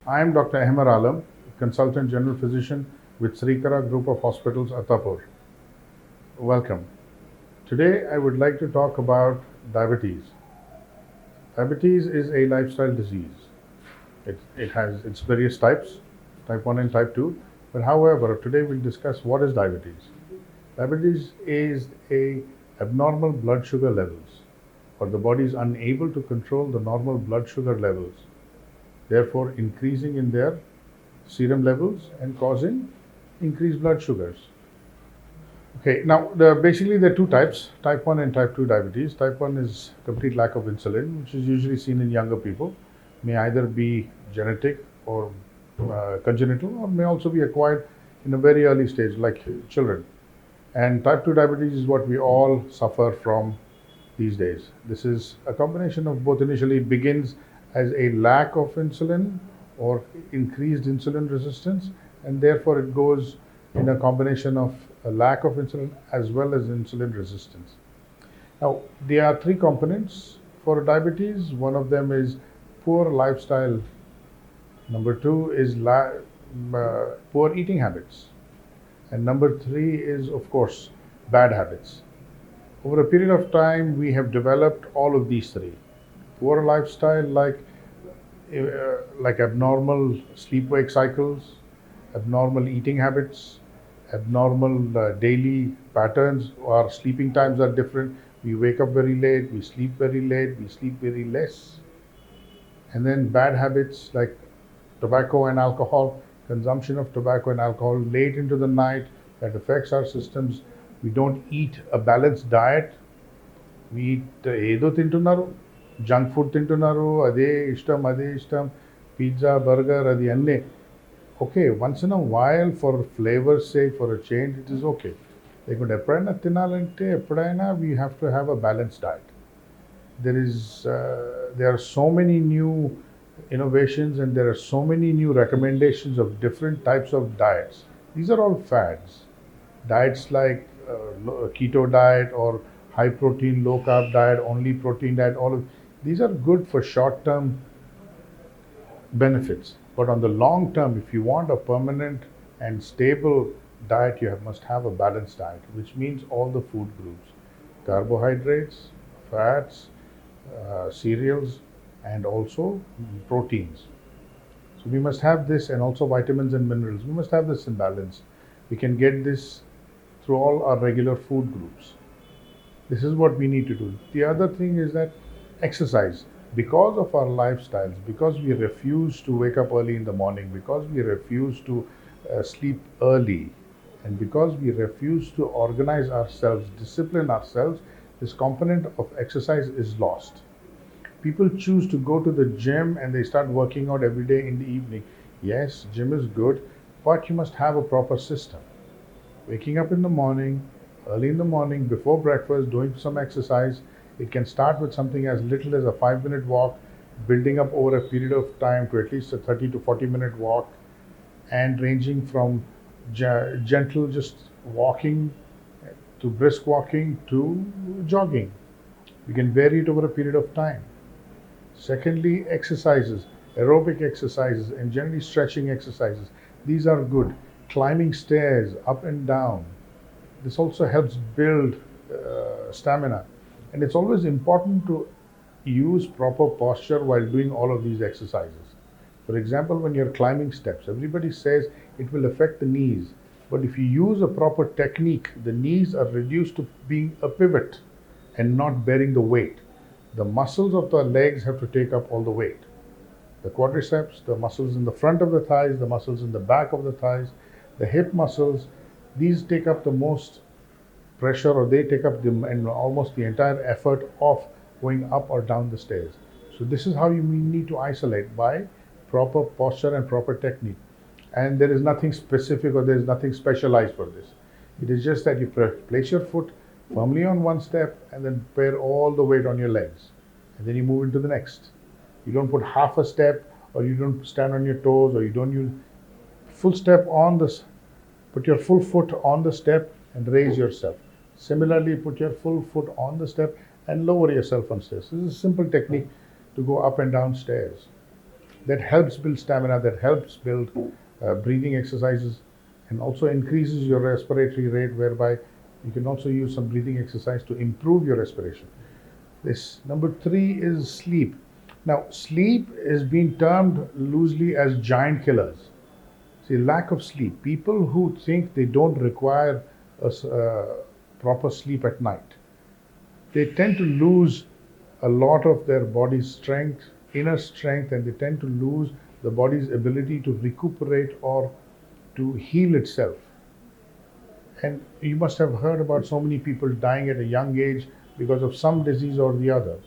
I am Dr. Ahmed Alam, Consultant General Physician with Srikara Group of Hospitals, Attapur. Welcome. Today I would like to talk about diabetes. Diabetes is a lifestyle disease. It has its various types, type 1 and type 2. But however, today we'll discuss what is diabetes. Diabetes is a abnormal blood sugar levels, or the body is unable to control the normal blood sugar levels, therefore increasing in their serum levels and causing increased blood sugars. Okay, now basically there are two types, type 1 and type 2 diabetes. Type 1 is complete lack of insulin, which is usually seen in younger people, may either be genetic or congenital, or may also be acquired in a very early stage like children. And type 2 diabetes is what we all suffer from these days. This is a combination of both. Initially begins as a lack of insulin or increased insulin resistance, and therefore it goes in a combination of a lack of insulin as well as insulin resistance. Now, there are three components for diabetes. One of them is poor lifestyle. Number two is poor eating habits. And number three is, of course, bad habits. Over a period of time, we have developed all of these three. Poor lifestyle, like abnormal sleep-wake cycles, abnormal eating habits, abnormal daily patterns. Our sleeping times are different. We wake up very late, we sleep very late, we sleep very less. And then bad habits like tobacco and alcohol, consumption of tobacco and alcohol late into the night, that affects our systems. We don't eat a balanced diet. We eat edo tintunnaru, junk food tintunnaru, ade ishtam, pizza, burger, adi anne. Okay, once in a while for flavor's sake, for a change, it is okay. Lekunte eppudaina tinalante eppudaina we have to have a balanced diet. There are so many new innovations and there are so many new recommendations of different types of diets. These are all fads. Diets like keto diet or high protein, low carb diet, only protein diet, all of these are good for short term benefits. But on the long term, if you want a permanent and stable diet, you must have a balanced diet, which means all the food groups: carbohydrates, fats, cereals, and also proteins. So we must have this, and also vitamins and minerals. We must have this in balance. We can get this through all our regular food groups. This is what we need to do. The other thing is that exercise. Because of our lifestyles, because we refuse to wake up early in the morning, because we refuse to sleep early, and because we refuse to organize ourselves, discipline ourselves, this component of exercise is lost. People choose to go to the gym and they start working out every day in the evening. Yes, gym is good, but you must have a proper system. Waking up in the morning, early in the morning, before breakfast, doing some exercise. It can start with something as little as a 5-minute walk, building up over a period of time to at least a 30 to 40-minute walk, and ranging from gentle just walking to brisk walking to jogging. You can vary it over a period of time. Secondly, exercises, aerobic exercises, and generally stretching exercises. These are good. Climbing stairs up and down. This also helps build stamina. And it's always important to use proper posture while doing all of these exercises. For example, when you're climbing steps, everybody says it will affect the knees. But if you use a proper technique, the knees are reduced to being a pivot and not bearing the weight. The muscles of the legs have to take up all the weight. The quadriceps, the muscles in the front of the thighs, the muscles in the back of the thighs, the hip muscles, these take up the most pressure, or they take up almost the entire effort of going up or down the stairs. So this is how you need to isolate, by proper posture and proper technique. And there is nothing specific or there is nothing specialized for this. It is just that you place your foot firmly on one step and then bear all the weight on your legs. And then you move into the next. You don't put half a step, or you don't stand on your toes, or you don't use full step on this. Put your full foot on the step and raise yourself. Similarly, put your full foot on the step and lower yourself on stairs. This is a simple technique to go up and down stairs. that helps build stamina, that helps build breathing exercises, and also increases your respiratory rate, whereby you can also use some breathing exercise to improve your respiration. This number three is sleep. Now, sleep is being termed loosely as giant killers. See, lack of sleep. People who think they don't require proper sleep at night, they tend to lose a lot of their body's strength, inner strength, and they tend to lose the body's ability to recuperate or to heal itself. And you must have heard about so many people dying at a young age because of some disease or the other.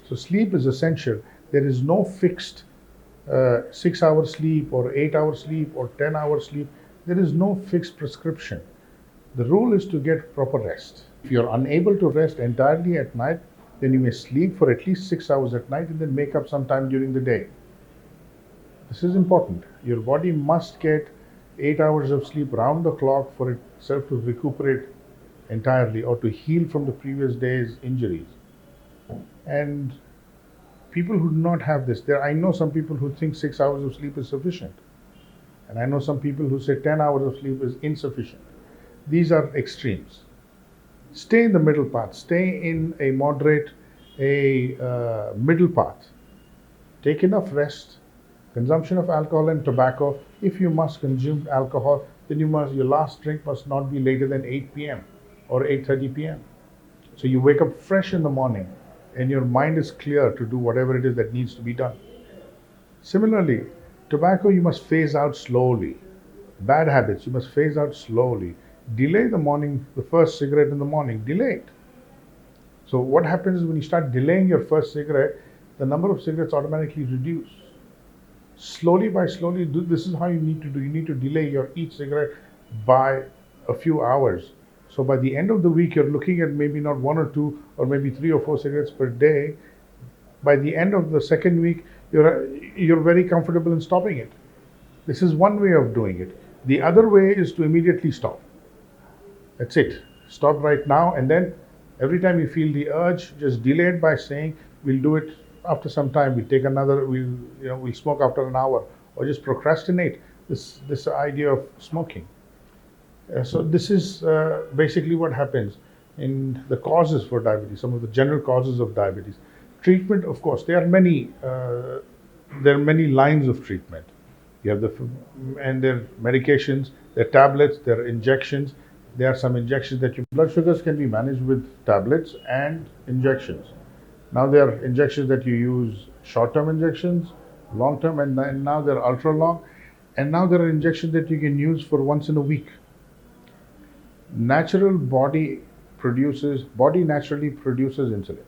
So, sleep is essential. There is no fixed 6 hour sleep or 8 hour sleep or 10 hour sleep. There is no fixed prescription. The rule is to get proper rest. If you're unable to rest entirely at night, then you may sleep for at least 6 hours at night and then make up some time during the day. This is important. Your body must get 8 hours of sleep round the clock for itself to recuperate entirely or to heal from the previous day's injuries. And people who do not have this, I know some people who think 6 hours of sleep is sufficient. And I know some people who say 10 hours of sleep is insufficient. These are extremes. Stay in the middle path. Stay in a moderate, middle path. Take enough rest. Consumption of alcohol and tobacco. If you must consume alcohol, then your last drink must not be later than 8 p.m. or 8:30 p.m. So you wake up fresh in the morning and your mind is clear to do whatever it is that needs to be done. Similarly, tobacco you must phase out slowly. Bad habits you must phase out slowly. Delay the first cigarette in the morning. Delay it. So what happens is when you start delaying your first cigarette, the number of cigarettes automatically reduce. Slowly by slowly, this is how you need to do. You need to delay each cigarette by a few hours. So by the end of the week, you're looking at maybe not one or two or maybe 3 or 4 cigarettes per day. By the end of the second week, you're very comfortable in stopping it. This is one way of doing it. The other way is to immediately stop. That's it. Stop right now, and then every time you feel the urge, just delay it by saying, "We'll do it after some time. We'll take another. We'll smoke after an hour," or just procrastinate this idea of smoking. So this is basically what happens in the causes for diabetes. Some of the general causes of diabetes. Treatment, of course, there are many. There are many lines of treatment. You have and there are medications, there are tablets, there are injections. There are some injections that your blood sugars can be managed with tablets and injections. Now there are injections that you use, short-term injections, long-term, and now they're ultra-long. And now there are injections that you can use for once in a week. Body naturally produces insulin.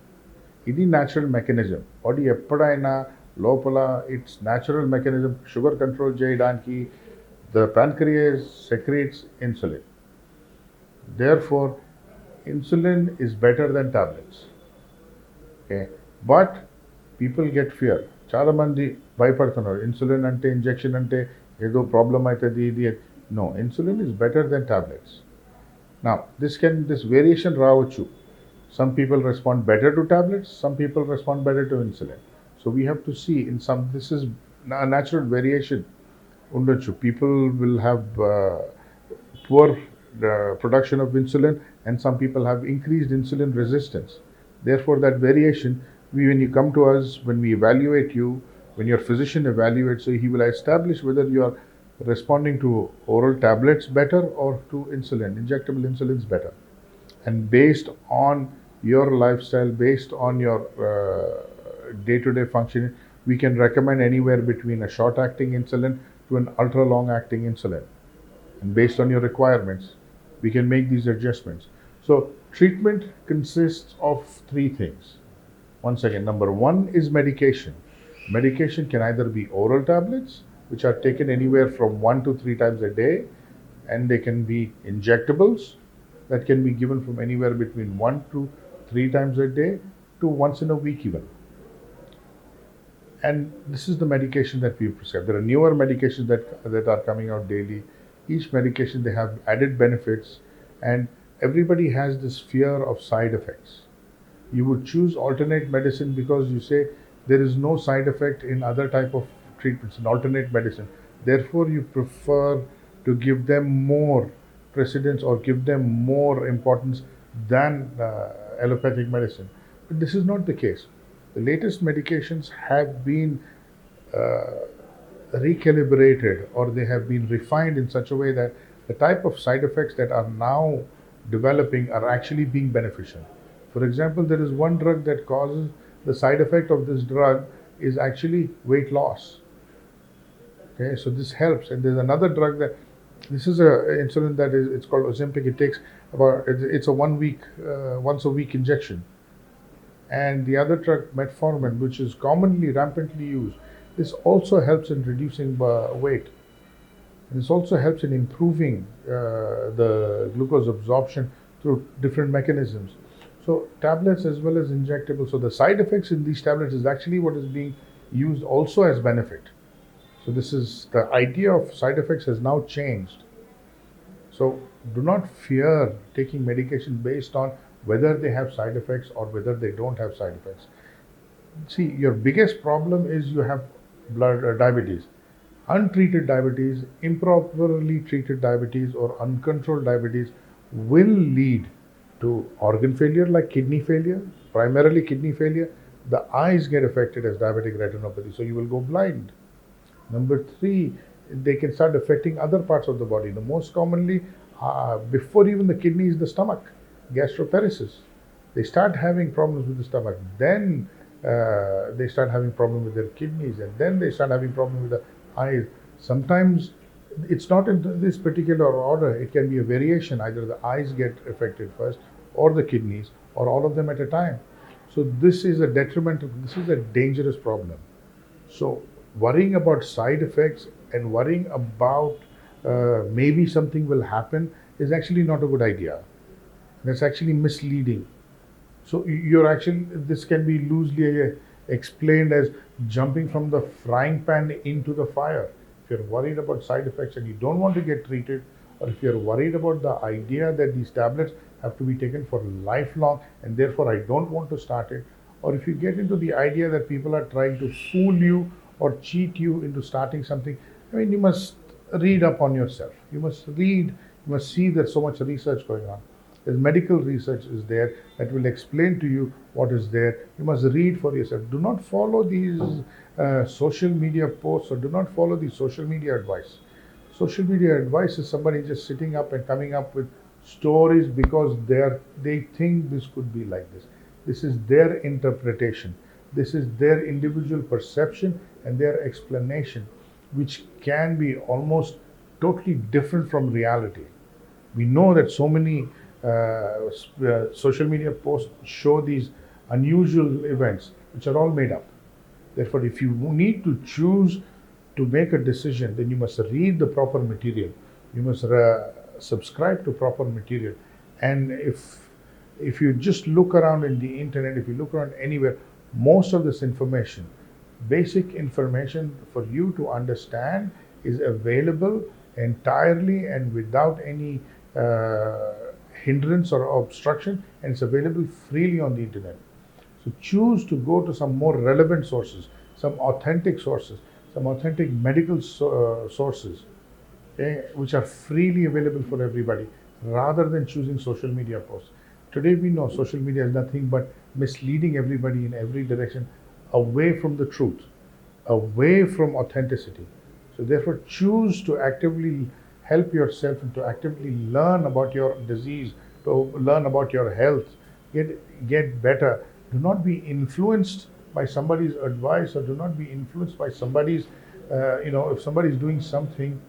This natural mechanism. Body eppadayina lopala, its natural mechanism, sugar control cheyadaniki, the pancreas secretes insulin. Therefore, insulin is better than tablets. Okay, but people get fear. చాలా మంది భయపడుతున్నారు. Insulin అంటే injection అంటే ఏదో problem అవుతుంది ఇది. No, insulin is better than tablets. Now, this variation రావచ్చు. Some people respond better to tablets, some people respond better to insulin. So we have to see this is a natural variation. ఉండొచ్చు. People will have poor production of insulin, and some people have increased insulin resistance. Therefore, that variation, when you come to us, when we evaluate you, when your physician evaluates, so he will establish whether you are responding to oral tablets better or to insulin, injectable insulins better. And based on your lifestyle, based on your day-to-day functioning, we can recommend anywhere between a short-acting insulin to an ultra-long-acting insulin. And based on your requirements, we can make these adjustments. So treatment consists of 3 things. Once again, number 1 is medication. Medication can either be oral tablets, which are taken anywhere from 1 to 3 times a day, and they can be injectables that can be given from anywhere between 1 to 3 times a day to once in a week even. And this is the medication that we prescribe. There are newer medications that are coming out daily. Each medication, they have added benefits, and everybody has this fear of side effects. You would choose alternate medicine because you say there is no side effect in other type of treatments, an alternate medicine. Therefore, you prefer to give them more precedence or give them more importance than allopathic medicine. But this is not the case. The latest medications have been uh, recalibrated, or they have been refined in such a way that the type of side effects that are now developing are actually being beneficial. For example, there is one drug that causes, the side effect of this drug is actually weight loss. Okay, so this helps. And there's another drug that, this is a insulin that is, it's called Ozempic. It takes about, it's a 1 week, once a week injection. And the other drug, Metformin, which is commonly rampantly used, this also helps in reducing weight. And this also helps in improving the glucose absorption through different mechanisms. So tablets as well as injectables. So the side effects in these tablets is actually what is being used also as benefit. So this is, the idea of side effects has now changed. So do not fear taking medication based on whether they have side effects or whether they don't have side effects. See, your biggest problem is you have blood diabetes. Untreated diabetes, improperly treated diabetes, or uncontrolled diabetes will lead to organ failure like kidney failure, primarily kidney failure. The eyes get affected as diabetic retinopathy, so you will go blind. Number three, they can start affecting other parts of the body. The most commonly, before even the kidney, is the stomach, gastroparesis. They start having problems with the stomach. Then they start having problems with their kidneys, and then they start having problems with the eyes. Sometimes it's not in this particular order. It can be a variation. Either the eyes get affected first, or the kidneys, or all of them at a time. So this is a detrimental. This is a dangerous problem. So worrying about side effects and worrying about maybe something will happen is actually not a good idea. That's actually misleading. So you're actually, this can be loosely explained as jumping from the frying pan into the fire. If you're worried about side effects and you don't want to get treated, or if you're worried about the idea that these tablets have to be taken for lifelong and therefore I don't want to start it, or if you get into the idea that people are trying to fool you or cheat you into starting something, I mean, you must read up on yourself. You must read, you must see there's so much research going on. There's medical research is there that will explain to you what is there. You must read for yourself. Do not follow these social media posts, or do not follow the social media advice. Social media advice is somebody just sitting up and coming up with stories because they think this could be like this. This is their interpretation. This is their individual perception and their explanation, which can be almost totally different from reality. We know that so many social media posts show these unusual events, which are all made up. Therefore, if you need to choose to make a decision, then you must read the proper material. You must subscribe to proper material. And if you just look around in the internet, if you look around anywhere, most of this information, basic information for you to understand, is available entirely and without any hindrance or obstruction, and it's available freely on the internet. So choose to go to some more relevant sources, some authentic sources, some authentic medical sources, okay, which are freely available for everybody, rather than choosing social media posts. Today we know social media is nothing but misleading everybody in every direction, away from the truth, away from authenticity. So therefore choose to actively help yourself and to actively learn about your disease, to learn about your health, get better. Do not be influenced by somebody's advice, or do not be influenced by somebody's, if somebody's doing something,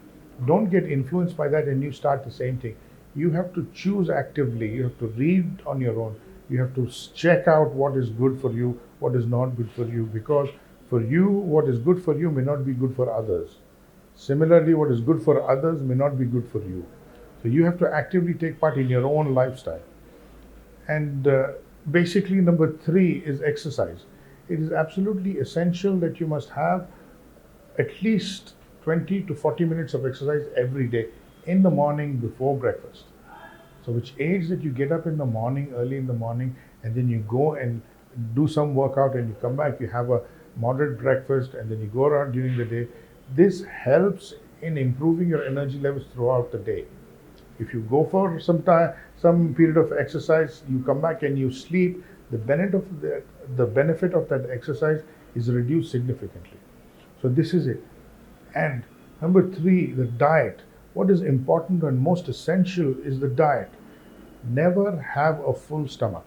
don't get influenced by that and you start the same thing. You have to choose actively. You have to read on your own. You have to check out what is good for you, what is not good for you, because for you, what is good for you may not be good for others. Similarly, what is good for others may not be good for you. So you have to actively take part in your own lifestyle. And basically, number three is exercise. It is absolutely essential that you must have at least 20 to 40 minutes of exercise every day in the morning before breakfast. So which age that you get up in the morning, early in the morning, and then you go and do some workout and you come back, you have a moderate breakfast, and then you go around during the day. This helps in improving your energy levels throughout the day. If you go for some time, some period of exercise, you come back and you sleep, the benefit of that exercise is reduced significantly. So this is it. And number three, the diet. What is important and most essential is the diet. Never have a full stomach.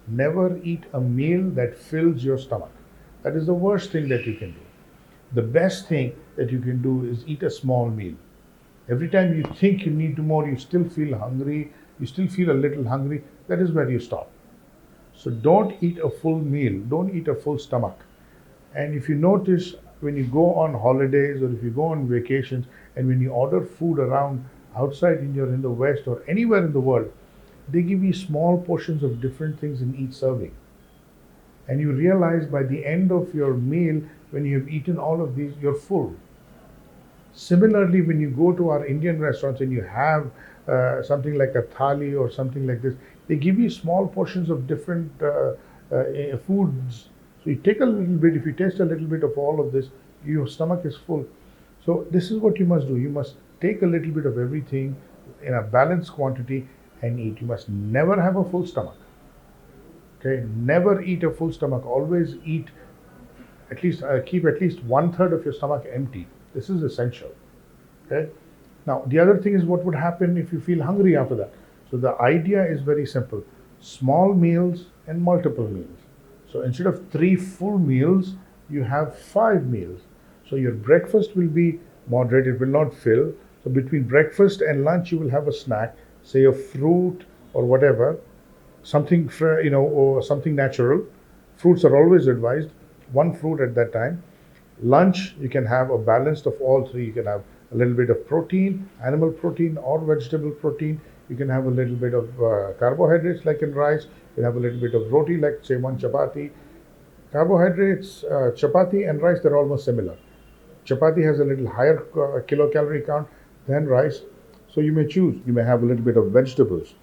Never eat a meal that fills your stomach. That is the worst thing that you can do. The best thing that you can do is eat a small meal. Every time you think you need more, you still feel hungry, you still feel a little hungry, that is where you stop. So don't eat a full meal, don't eat a full stomach. And if you notice, when you go on holidays or if you go on vacations and when you order food around outside in the West or anywhere in the world, they give you small portions of different things in each serving. And you realize by the end of your meal, when you have eaten all of these, you're full. Similarly, when you go to our Indian restaurants and you have something like a thali or something like this, they give you small portions of different foods. So you take a little bit, if you taste a little bit of all of this, your stomach is full. So this is what you must do. You must take a little bit of everything in a balanced quantity and eat. You must never have a full stomach. Okay, never eat a full stomach. Always eat at least keep at least 1/3 of your stomach empty. This is essential. Okay. Now the other thing is what would happen if you feel hungry after that. So the idea is very simple: small meals and multiple meals. So instead of 3 full meals, you have 5 meals. So your breakfast will be moderate; it will not fill. So between breakfast and lunch, you will have a snack, say a fruit or whatever, something or something natural. Fruits are always advised. One fruit at that time. Lunch, you can have a balance of all three. You can have a little bit of protein, animal protein or vegetable protein. You can have a little bit of carbohydrates like in rice. You can have a little bit of roti like say one chapati. Carbohydrates, chapati and rice, they're almost similar. Chapati has a little higher kilocalorie count than rice. So you may choose. You may have a little bit of vegetables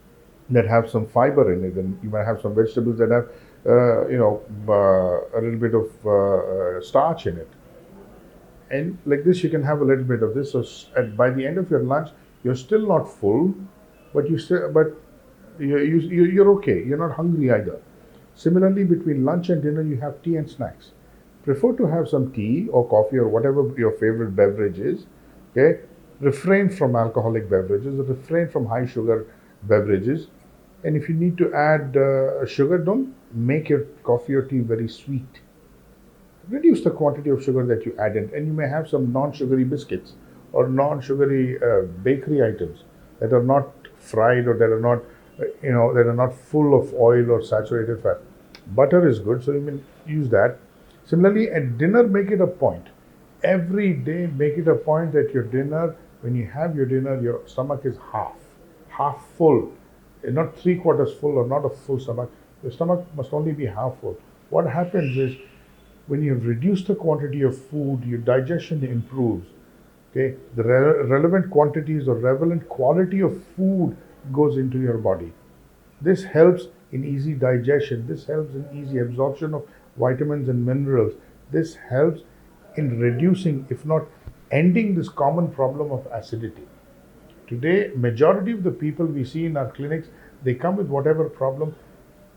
that have some fiber in it, and you might have some vegetables that have a little bit of starch in it. And like this, you can have a little bit of this. So by the end of your lunch, you're still not full, but you're okay. You're not hungry either. Similarly, between lunch and dinner, you have tea and snacks. Prefer to have some tea or coffee or whatever your favorite beverage is. Okay, refrain from alcoholic beverages. Refrain from high sugar beverages. And if you need to add sugar, don't make your coffee or tea very sweet. Reduce the quantity of sugar that you add in, and you may have some non-sugary biscuits or non-sugary bakery items that are not fried or that are not, that are not full of oil or saturated fat. Butter is good, so you may use that. Similarly, at dinner, make it a point. Every day, make it a point that your dinner, when you have your dinner, your stomach is half full, not 3/4 full or not a full stomach. Your stomach must only be half full. What happens is when you reduce the quantity of food, your digestion improves. Okay, the relevant quantities or relevant quality of food goes into your body. This helps in easy digestion. This helps in easy absorption of vitamins and minerals. This helps in reducing, if not ending, this common problem of acidity. Today, majority of the people we see in our clinics, they come with whatever problem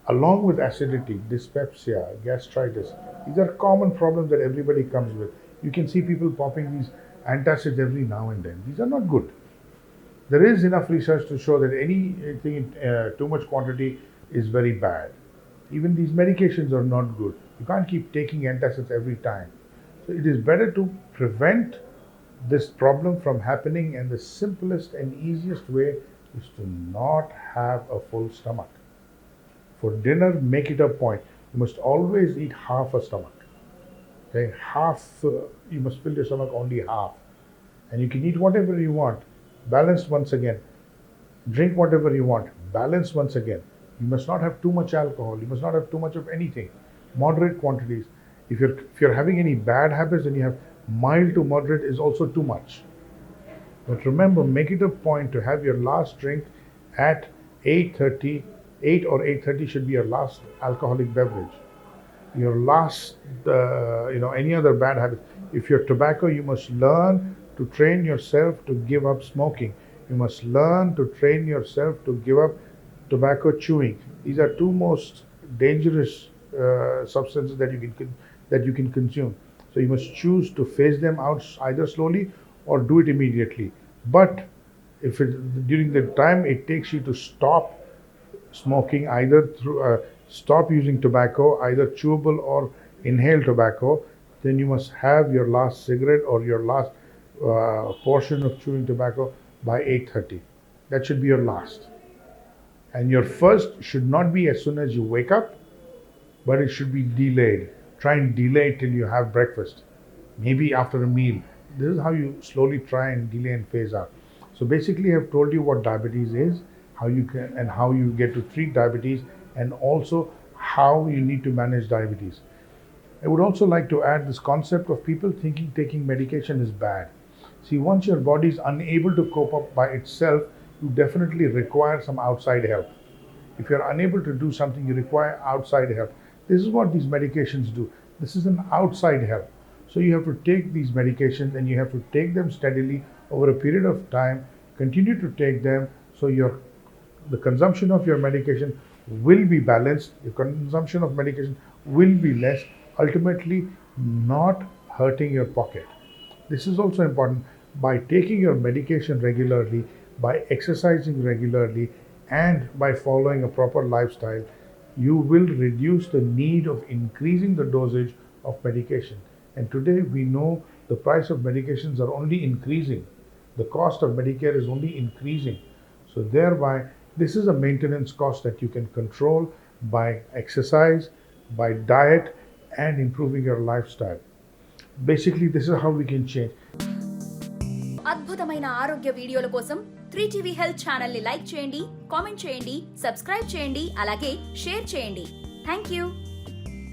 along with acidity, dyspepsia, gastritis. These are common problems that everybody comes with. You can see people popping these antacids every now and then. These are not good. There is enough research to show that anything in too much quantity is very bad. Even these medications are not good. You can't keep taking antacids every time. So it is better to prevent this problem from happening, and the simplest and easiest way is to not have a full stomach. For dinner, make it a point. You must always eat half a stomach. Okay, you must fill your stomach only half. And you can eat whatever you want. Balanced once again. Drink whatever you want. Balanced once again. You must not have too much alcohol. You must not have too much of anything. Moderate quantities. If you're having any bad habits, then you have mild to moderate is also too much. But remember, make it a point to have your last drink at 8:30. 8 or 8:30 should be your last alcoholic beverage. your last, any other bad habit. If you're tobacco, you must learn to train yourself to give up smoking. You must learn to train yourself to give up tobacco chewing. These are two most dangerous substances that you can consume. So you must choose to phase them out either slowly or do it immediately. But if during the time it takes you to stop smoking, either through stop using tobacco, either chewable or inhaled tobacco, then you must have your last cigarette or your last portion of chewing tobacco by 8:30. That should be your last. And your first should not be as soon as you wake up, but it should be delayed. Try and delay it till you have breakfast, maybe after a meal. This is how you slowly try and delay and phase out. So basically, I've told you what diabetes is, how you can and how you get to treat diabetes, and also how you need to manage diabetes. I would also like to add this concept of people thinking taking medication is bad. See, once your body is unable to cope up by itself, you definitely require some outside help. If you're unable to do something, you require outside help. This is what these medications do. This is an outside help. So you have to take these medications and you have to take them steadily over a period of time, continue to take them so the consumption of your medication will be balanced, your consumption of medication will be less, ultimately not hurting your pocket. This is also important. By taking your medication regularly, by exercising regularly, and by following a proper lifestyle, you will reduce the need of increasing the dosage of medication. And today we know the price of medications are only increasing. The cost of Medicare is only increasing. So thereby, this is a maintenance cost that you can control by exercise, by diet, and improving your lifestyle. Basically, this is how we can change. అద్భుతమైన ఆరోగ్య వీడియోల కోసం 3TV health channel ని like చేయండి, comment చేయండి, subscribe చేయండి, అలాగే share చేయండి. థాంక్యూ.